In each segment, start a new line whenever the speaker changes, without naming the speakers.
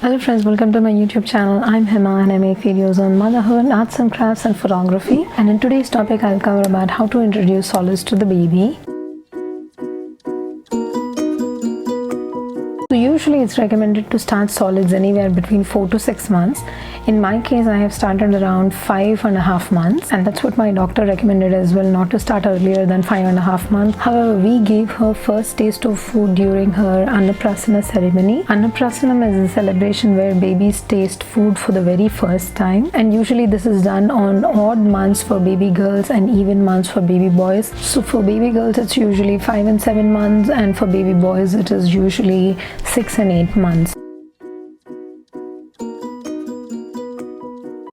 Hello friends, welcome to my YouTube channel. I'm Hima and I make videos on motherhood, arts and crafts and photography. And in today's topic, I'll cover about how to introduce solids to the baby. So usually it's recommended to start solids anywhere between 4 to 6 months. In my case, I have started around 5.5 months, and that's what my doctor recommended as well, not to start earlier than 5.5 months. However, we gave her first taste of food during her Annaprasana ceremony. Annaprasanam is a celebration where babies taste food for the very first time, and usually this is done on odd months for baby girls and even months for baby boys. So for baby girls, it's usually 5 and 7 months, and for baby boys, it is usually 6 and 8 months.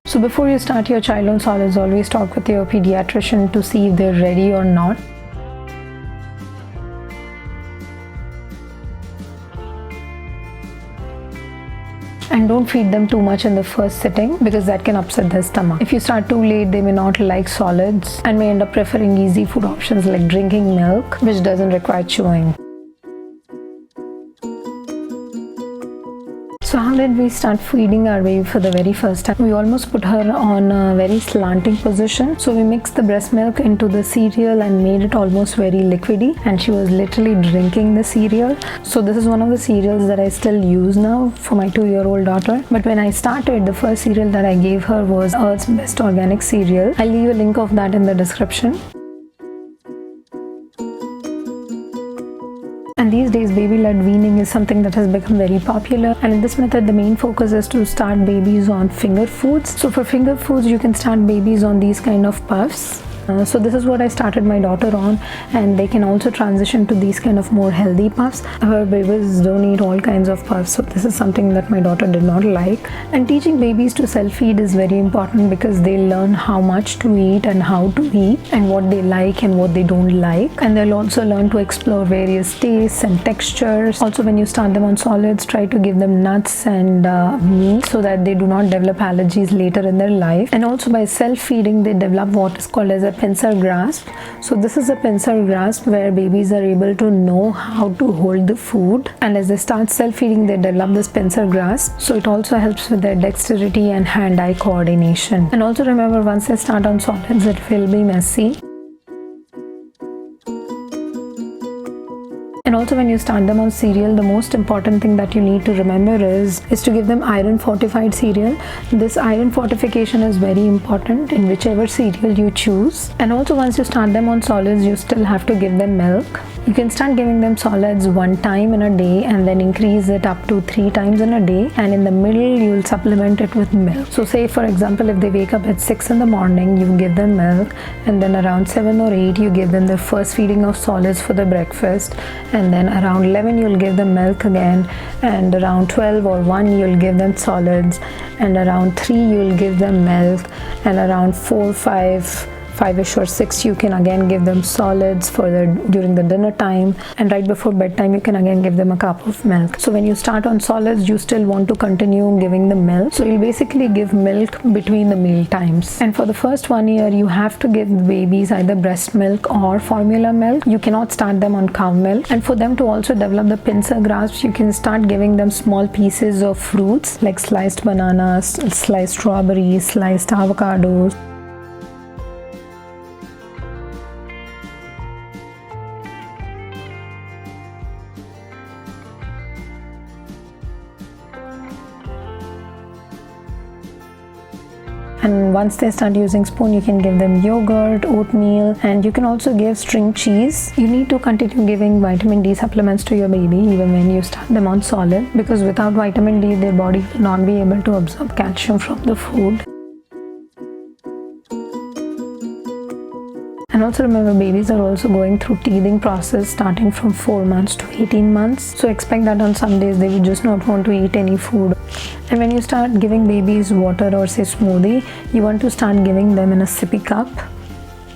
So before you start your child on solids, always talk with your pediatrician to see if they're ready or not. And don't feed them too much in the first sitting because that can upset their stomach. If you start too late, they may not like solids and may end up preferring easy food options like drinking milk, which doesn't require chewing. So how did we start feeding our baby for the very first time? We almost put her on a very slanting position. So we mixed the breast milk into the cereal and made it almost very liquidy, and she was literally drinking the cereal. So this is one of the cereals that I still use now for my 2-year-old daughter. But when I started, the first cereal that I gave her was Earth's Best Organic Cereal. I'll leave a link of that in the description. And these days, baby-led weaning is something that has become very popular. And in this method, the main focus is to start babies on finger foods. So for finger foods, you can start babies on these kind of puffs. So this is what I started my daughter on, and they can also transition to these kind of more healthy puffs. However, babies don't eat all kinds of puffs, so this is something that my daughter did not like. And teaching babies to self-feed is very important because they learn how much to eat and how to eat and what they like and what they don't like. And they'll also learn to explore various tastes and textures. Also, when you start them on solids, try to give them nuts and meat so that they do not develop allergies later in their life. And also by self-feeding, they develop what is called as a pincer grasp. So this is a pincer grasp where babies are able to know how to hold the food, and as they start self-feeding, they develop this pincer grasp. So it also helps with their dexterity and hand-eye coordination. And also remember, once they start on solids, it will be messy. And also when you start them on cereal, the most important thing that you need to remember is to give them iron fortified cereal. This iron fortification is very important in whichever cereal you choose. And also once you start them on solids, you still have to give them milk. You can start giving them solids 1 time in a day and then increase it up to 3 times in a day. And in the middle, you will supplement it with milk. So say for example, if they wake up at 6 in the morning, you give them milk, and then around 7 or 8, you give them their first feeding of solids for the breakfast. And then around 11 you'll give them milk again, and around 12 or 1 you'll give them solids, and around 3 you'll give them milk, and around 4, 5ish or 6 you can again give them solids during the dinner time, and right before bedtime you can again give them a cup of milk. So when you start on solids, you still want to continue giving them milk, so you'll basically give milk between the meal times. And for the first 1 year, you have to give the babies either breast milk or formula milk. You cannot start them on cow milk. And for them to also develop the pincer grasp, you can start giving them small pieces of fruits like sliced bananas, sliced strawberries, sliced avocados. And once they start using spoon, you can give them yogurt, oatmeal, and you can also give string cheese. You need to continue giving vitamin D supplements to your baby even when you start them on solid, because without vitamin D, their body will not be able to absorb calcium from the food. And also remember, babies are also going through teething process starting from 4 months to 18 months. So expect that on some days they will just not want to eat any food. And when you start giving babies water or say smoothie, you want to start giving them in a sippy cup.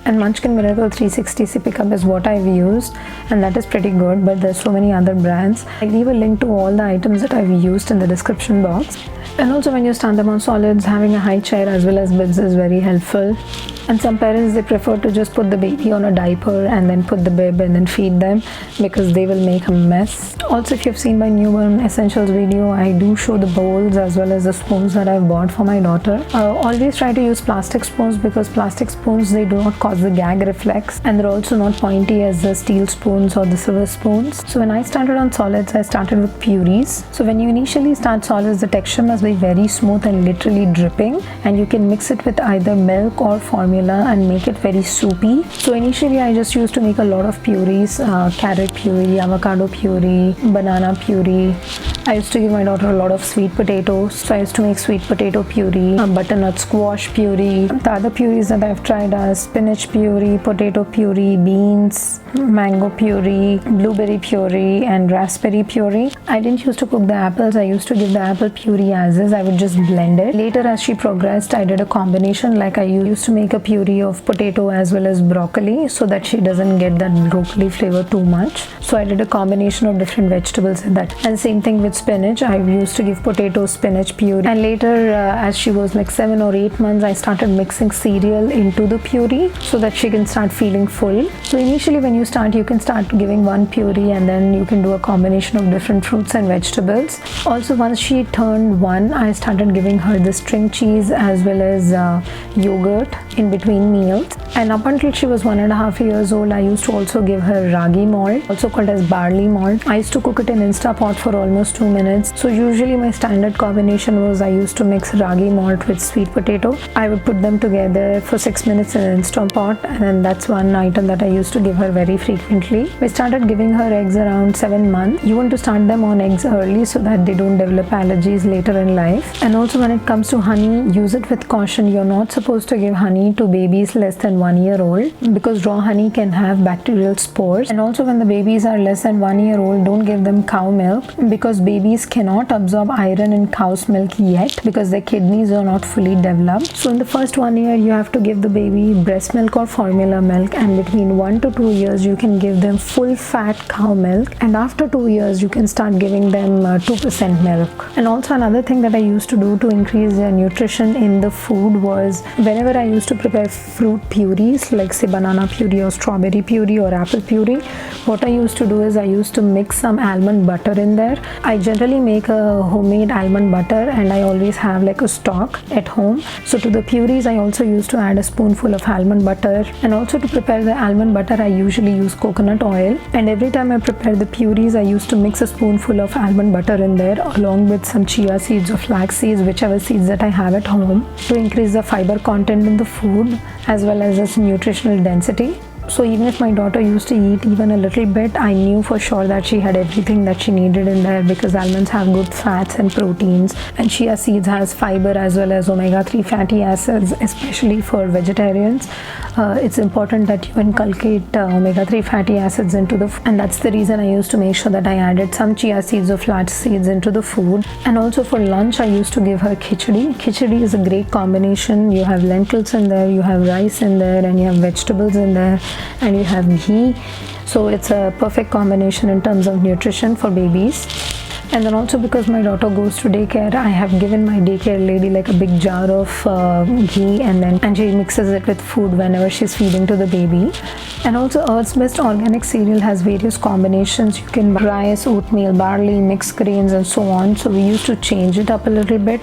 And Munchkin Miracle 360 sippy cup is what I've used, and that is pretty good, but there's so many other brands. I'll leave a link to all the items that I've used in the description box. And also when you start them on solids, having a high chair as well as bibs is very helpful. And some parents, they prefer to just put the baby on a diaper and then put the bib and then feed them, because they will make a mess. Also, if you've seen my newborn essentials video, I do show the bowls as well as the spoons that I've bought for my daughter. Always try to use plastic spoons, because plastic spoons, they do not cause the gag reflex, and they're also not pointy as the steel spoons or the silver spoons. So when I started on solids, I started with purees. So when you initially start solids, the texture must be very smooth and literally dripping, and you can mix it with either milk or formula and make it very soupy. So initially I just used to make a lot of purees, carrot puree, avocado puree, banana puree. I used to give my daughter a lot of sweet potatoes, so I used to make sweet potato puree, butternut squash puree. The other purees that I've tried are spinach puree, potato puree, beans, mango puree, blueberry puree, and raspberry puree. I didn't used to cook the apples. I used to give the apple puree as is. I would just blend it. Later, as she progressed, I did a combination. Like I used to make a puree of potato as well as broccoli, so that she doesn't get that broccoli flavor too much. So I did a combination of different vegetables in that. And same thing with spinach. I used to give potato spinach puree. And later, as she was like 7 or 8 months, I started mixing cereal into the puree so that she can start feeling full. So initially when you start, you can start giving one puree, and then you can do a combination of different fruits and vegetables. Also, once she turned 1, I started giving her the string cheese as well as yogurt in between meals. And up until she was 1.5 years old, I used to also give her ragi malt, also called as barley malt. I used to cook it in Instapot for almost 2 minutes. So usually my standard combination was I used to mix ragi malt with sweet potato. I would put them together for 6 minutes in an Instapot, and then that's one item that I used to give her very frequently. We started giving her eggs around 7 months. You want to start them on eggs early so that they don't develop allergies later in life. And also when it comes to honey, use it with caution. You're not supposed to give honey to babies less than 1 year old, because raw honey can have bacterial spores. And also when the babies are less than 1 year old, don't give them cow milk, because babies cannot absorb iron in cow's milk yet, because their kidneys are not fully developed. So in the first 1 year, you have to give the baby breast milk or formula milk, and between 1 to 2 years, you can give them full fat cow milk, and after 2 years, you can start giving them 2% milk. And also another thing that I used to do to increase their nutrition in the food was, whenever I used to prepare fruit purees, like say banana puree or strawberry puree or apple puree, what I used to do is I used to mix some almond butter in there. I generally make a homemade almond butter, and I always have like a stock at home. So to the purees, I also used to add a spoonful of almond butter. And also to prepare the almond butter, I usually use coconut oil. And every time I prepare the purees, I used to mix a spoonful of almond butter in there, along with some chia seeds or flax seeds, whichever seeds that I have at home, to increase the fiber content in the food as well as its nutritional density. So even if my daughter used to eat even a little bit, I knew for sure that she had everything that she needed in there, because almonds have good fats and proteins, and chia seeds has fiber as well as omega-3 fatty acids, especially for vegetarians. It's important that you inculcate omega-3 fatty acids into the food, and that's the reason I used to make sure that I added some chia seeds or flax seeds into the food. And also for lunch, I used to give her khichdi. Khichdi is a great combination. You have lentils in there, you have rice in there, and you have vegetables in there, and you have ghee. So it's a perfect combination in terms of nutrition for babies. And then also, because my daughter goes to daycare, I have given my daycare lady like a big jar of ghee, and she mixes it with food whenever she's feeding to the baby. And also, Earth's Best organic cereal has various combinations. You can buy rice, oatmeal, barley, mixed grains, and so on. So we used to change it up a little bit,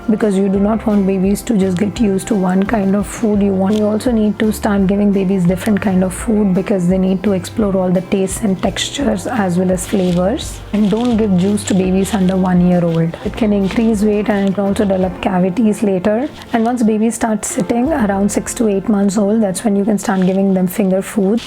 because you do not want babies to just get used to one kind of food. You also need to start giving babies different kind of food, because they need to explore all the tastes and textures as well as flavors. And don't give juice to babies under 1 year old. It can increase weight, and it can also develop cavities later. And once babies start sitting around 6 to 8 months old, that's when you can start giving them finger food,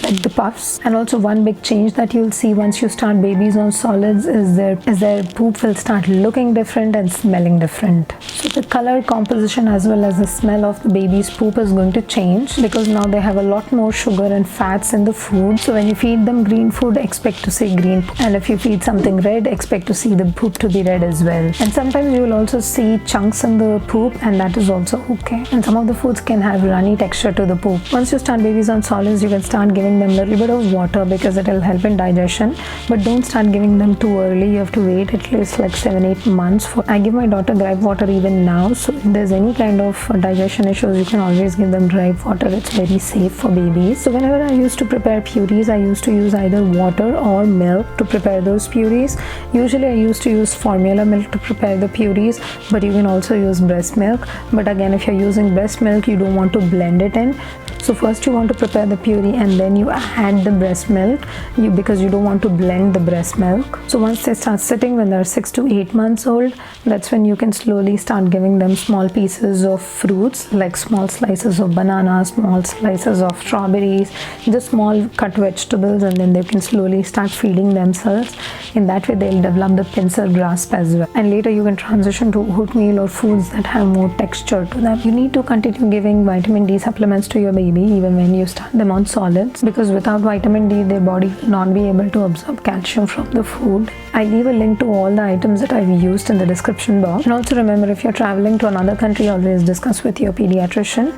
like the puffs. And also one big change that you'll see once you start babies on solids is their poop will start looking different and smelling different. So the color composition as well as the smell of the baby's poop is going to change, because now they have a lot more sugar and fats in the food. So when you feed them green food, expect to see green poop. And if you feed something red, expect expect to see the poop to be red as well. And sometimes you will also see chunks in the poop, and that is also okay. And some of the foods can have runny texture to the poop. Once you start babies on solids, you can start giving them a little bit of water because it will help in digestion, but don't start giving them too early. You have to wait at least like 7-8 months for. I give my daughter gripe water even now, so if there's any kind of digestion issues, you can always give them gripe water. It's very safe for babies. So whenever I used to prepare purees, I used to use either water or milk to prepare those purees. Usually I used to use formula milk to prepare the purees, but you can also use breast milk. But again, if you're using breast milk, you don't want to blend it in. So first you want to prepare the puree and then you add the breast milk, because you don't want to blend the breast milk. So once they start sitting, when they're 6 to 8 months old, that's when you can slowly start giving them small pieces of fruits, like small slices of banana, small slices of strawberries, just small cut vegetables, and then they can slowly start feeding themselves. In that way they'll develop the pincer grasp as well. And later you can transition to oatmeal or foods that have more texture to them. You need to continue giving vitamin D supplements to your baby even when you start them on solids, because without vitamin D their body will not be able to absorb calcium from the food. I leave a link to all the items that I've used in the description box. And also remember, if you're traveling to another country, always discuss with your pediatrician.